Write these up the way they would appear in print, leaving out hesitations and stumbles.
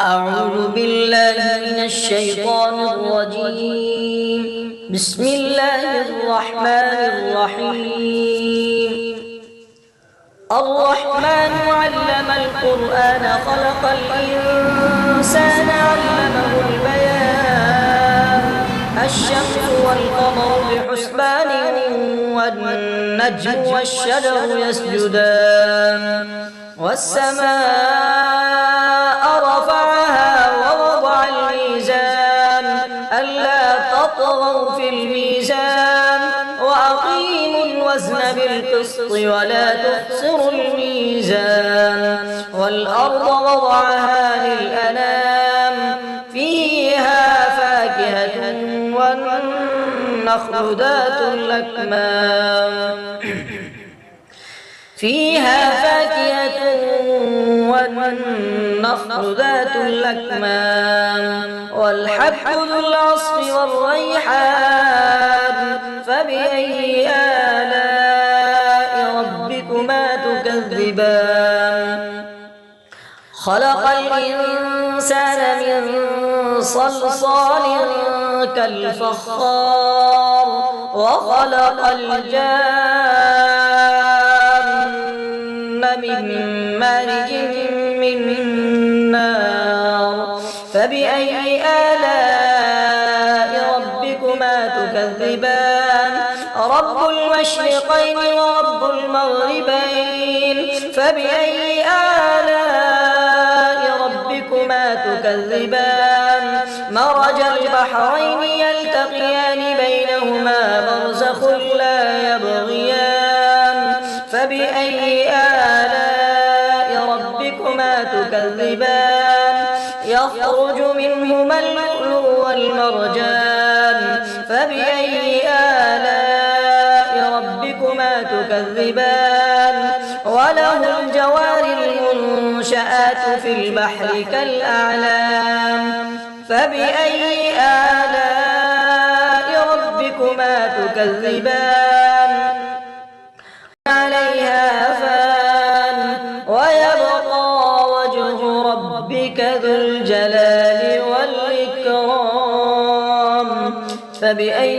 أعوذ بالله من الشيطان الرجيم. بسم الله الرحمن الرحيم. الرحمن علم القرآن خلق الإنسان علمه البيان. الشمس والقمر بحسبان والنجم والشجر يسجدان. والسماء رفعها ووضع الميزان ألا تطغوا في الميزان وأقيموا الوزن بالقسط ولا تخسروا الميزان. والأرض وضعها للأنام فيها فاكهة والنخل ذات الأكمام والحب ذو العصف والريحان. فبأي آلاء ربكما تكذبان. خلق الإنسان من صلصال كالفخار وخلق الجان من مارج من نار. فبأي آلاء ربكما تكذبان. رب المشرقين ورب المغربين. فبأي آلاء ربكما تكذبان. مرج البحرين يلتقيان بينهما برزخ لا يبغيان. فبأي آلاء ربكما تكذبان. يخرج منهما اللؤلؤ والمرجان. فبأي آلاء ربكما تكذبان. وله الجوار المنشآت في البحر كالأعلام. فبأي آلاء ربكما تكذبان. عليها فان ويبقى وجه ربك ذو الجلال والإكرام. فبأي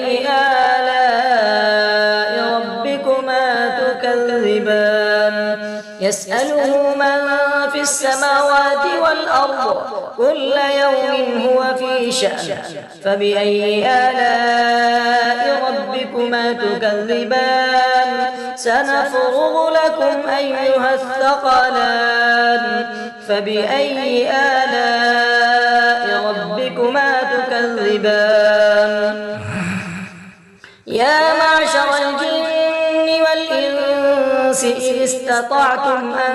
آلاء ربكما تكذبان. يسأله من في السماوات والأرض كل يوم هو في شأن. فبأي آلاء ربكما تكذبان. سنفرغ لكم أيها الثقلان. فبأي آلاء ربكما تكذبان. يا معشر الجن والإنس إن استطعتم أن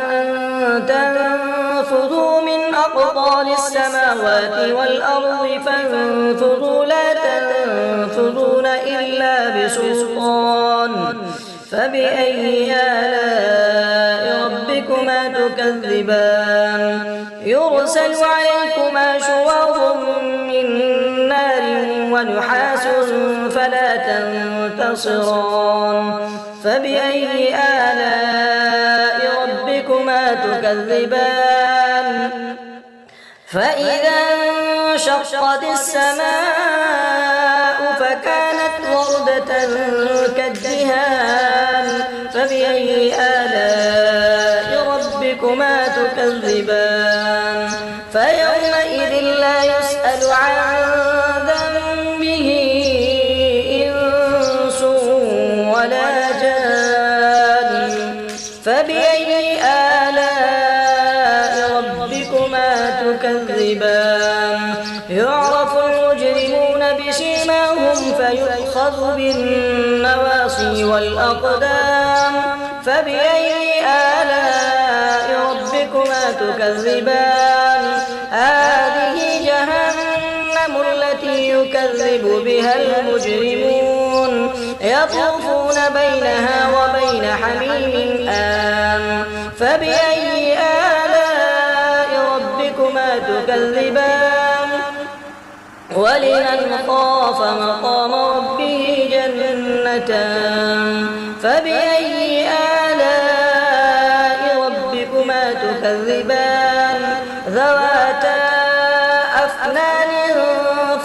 تنفذوا من أقطار السماوات والأرض فانفذوا لا تنفذون إلا بسلطان. فبأي آلاء ربكما تكذبان. يرسل عليكما شواظ من نار ونحاس فلا تنتصران. فبأي آلاء ربكما تكذبان. فإذا انشقت السماء فكانت وردة كالدهان. فبأي آلاء ربكما تكذبان. فيومئذ لا يسأل عن ذنبه إنس ولا جان. فبأي آلاء ربكما تكذبان. يعرف المجرمون بسيماهم فيؤخذ بالنواصي والأقدام. فبأي آلاء ربكما تكذبان. هذه جهنم التي يكذب بها المجرمون. يطوفون بينها وبين حميم آن. فبأي آلاء ربكما تكذبان. ولمن خاف مقام ربه جنتان. فبأي آلاء ربكما تكذبان. ذواتا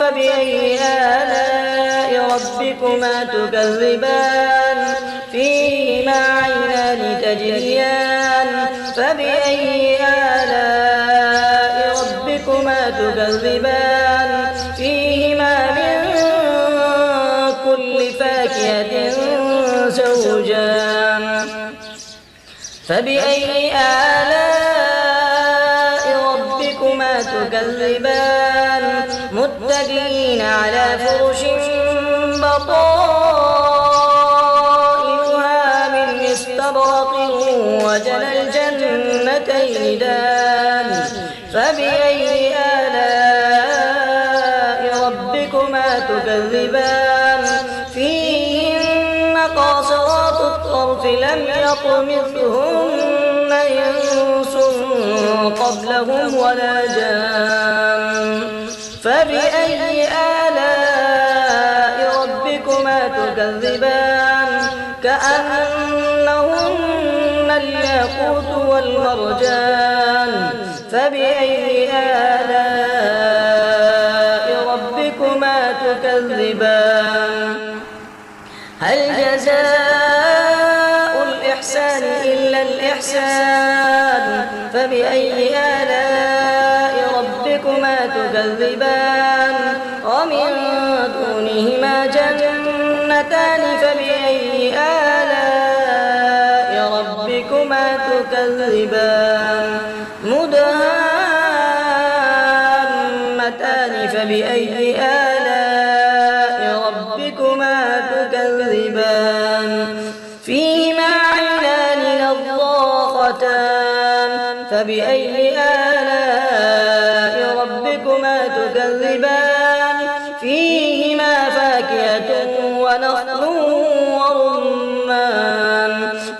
فبأي آلاء ربكما تكذبان فيهما عينان تجريان فبأي آلاء ربكما تكذبان فيهما من كل فاكهة زوجان فبأي آلاء ربكما تكذبان متكئين على فرش بطائنها من استبرق وجنى الجنتين دان فبأي آلاء ربكما تكذبان فيهن قاصرات الطرف لم يطمثهن إنس قبلهم ولا جان فبأي آلاء ربكما تكذبان كأنهن الياقوت والمرجان فبأي آلاء ربكما تكذبان هل جزاء الإحسان إلا الإحسان فبأي آلاء ربكما تكذبان ومن دونهما جنتان فبأي آلاء ربكما تكذبان مدهامتان فبأي آلاء ربكما تكذبان فيهما عينان نضاختان فبأي آلاء ربكما تكذبان فيهما فاكهة ونخل ورمان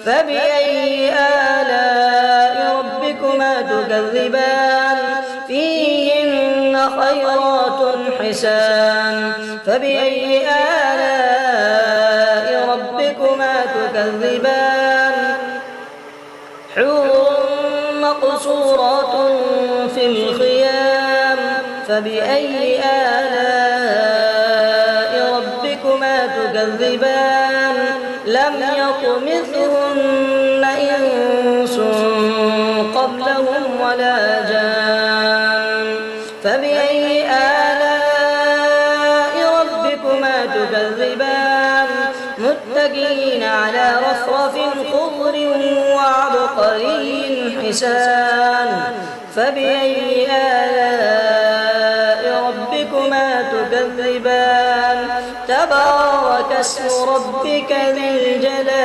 فبأي آلاء ربكما تكذبان فيهن خيرات حسان فبأي آلاء ربكما تكذبان حور مقصورات في الخيام فبأي آلاء ربكما تكذبان لم يطمثهن إنس قبلهم ولا جان فبأي آلاء ربكما تكذبان متكئين على رفرف خضر وعبقري حسان فبأي آلاء ربكما تكذبان تبارك اسم ربك ذي الجلال